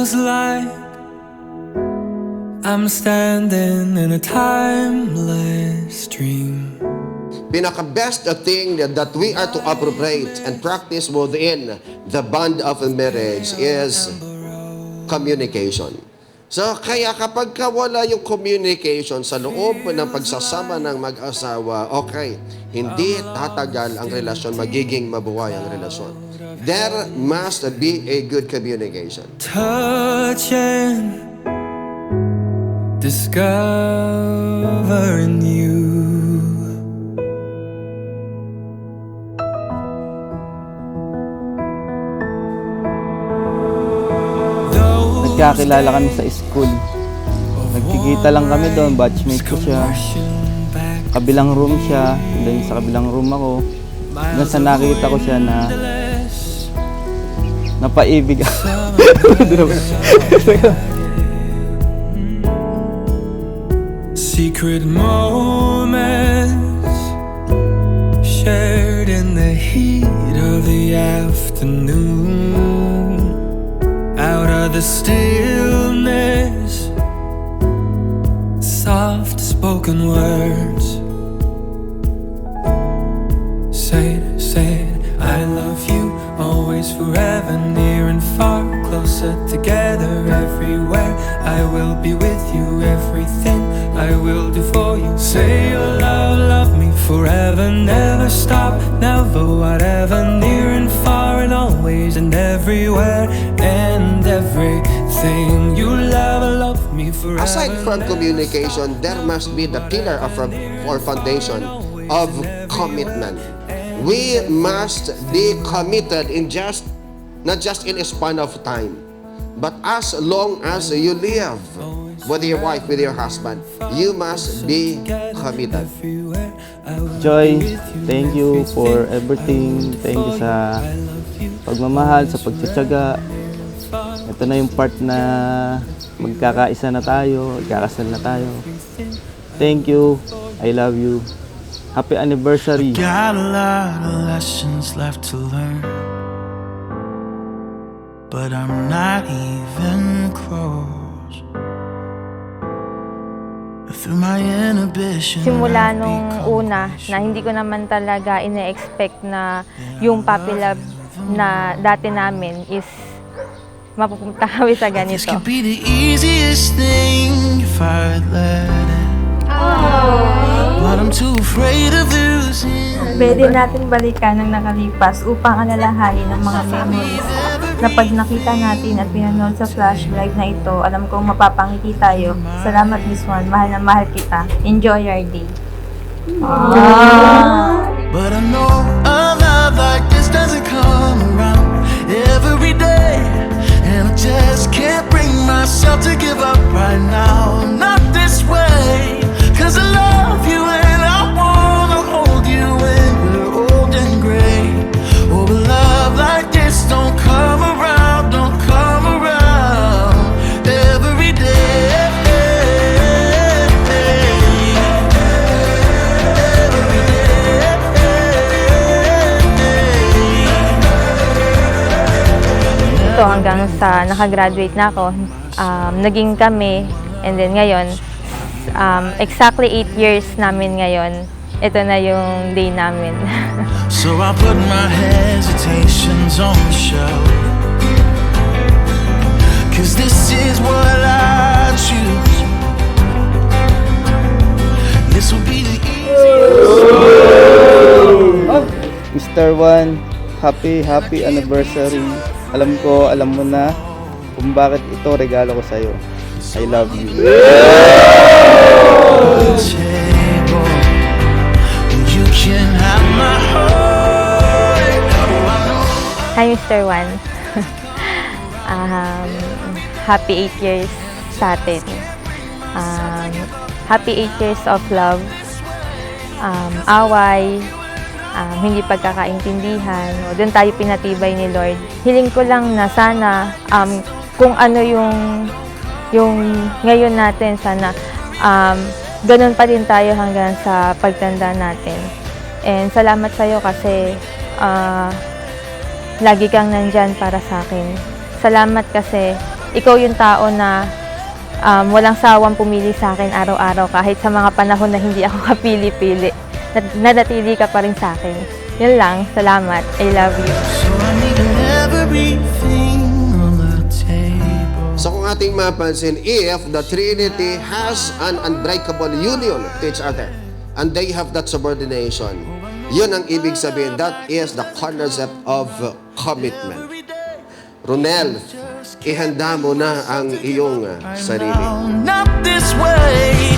feels like I'm standing in a timeless dream. Pinaka-best thing that we are to appropriate and practice within the bond of a marriage is communication. So, kaya kapag wala yung communication sa loob ng pagsasama ng mag-asawa, okay, hindi tatagal ang relasyon, magiging mabuhay ang relasyon. There must be a good communication. Touch and discovering you. Nagkakilala kami sa school. Nagkikita lang kami doon, batchmate ko siya. Kabilang room siya, doon sa kabilang room ako. Hanggang sa nakita ko siya na napaibig ako. Secret moments shared in the heat of the afternoon. Out of the stillness, soft spoken words. Say it, I love you, always, forever, near and far, closer together, everywhere. I will be with you, everything I will do for you. Say your love me forever, never stop, never, whatever, near and far, and always and everywhere, and everything you love me forever. Aside from communication, there must be the pillar of or foundation of commitment. We must be committed in not just in a span of time, but as long as you live with your wife, with your husband, you must be committed. Joy, thank you for everything. Thank you sa pagmamahal, sa pagtsatsaga. Ito na yung part na magkakaisa na tayo, magkakasal na tayo. Thank you. I love you. Happy anniversary. Got a lot of lessons left to learn, but I'm not even close. Through my inhibition. Simula nung una na hindi ko naman talaga ine-expect na yung puppy love na dati namin is mapupunta kami sa ganito. This could be the easiest thing if I'd let it. But I'm too afraid of losing. Pwede natin balikan ang nakalipas upang alalahanin ang mga memories na pag nakita natin at pinanood sa flash live na ito, alam kong mapapangiti tayo. Salamat, Miss Juan. Mahal na mahal kita. Enjoy your day. But I know a love like this doesn't come around every day, and I just can't bring myself to give up right now. Not this way, 'cause I love you and I wanna hold you when we're old and gray. Oh, a love like this don't come around every day. Ito hanggang sa nakagraduate na ako, naging kami, and then ngayon, exactly 8 years namin ngayon. Ito na yung day namin. So I put my hesitations on the shelf, 'cause this is what I choose. This will be the easiest. Mr. Juan, happy anniversary. Alam mo na kung bakit ito regalo ko sa'yo. I love you. Hi, Mr. Juan. Happy 8 years sa atin. Happy 8 years of love, away, hindi pagkakaintindihan. Doon tayo pinatibay ni Lord. Hiling ko lang na sana kung ano yung ngayon natin, sana ganun pa din tayo hanggang sa pagtanda natin. And salamat sa'yo kasi lagi kang nandyan para sa akin. Salamat kasi ikaw yung tao na walang sawang pumili sa akin araw-araw kahit sa mga panahon na hindi ako kapili-pili. Nanatili ka pa rin sa akin. Yun lang. Salamat. I love you. So I need everything on the table. So kung ating mapansin, if the Trinity has an unbreakable union to each other, and they have that subordination, yun ang ibig sabihin. That is the concept of commitment. Ronel, ihanda mo na ang iyong sarili. Not this way.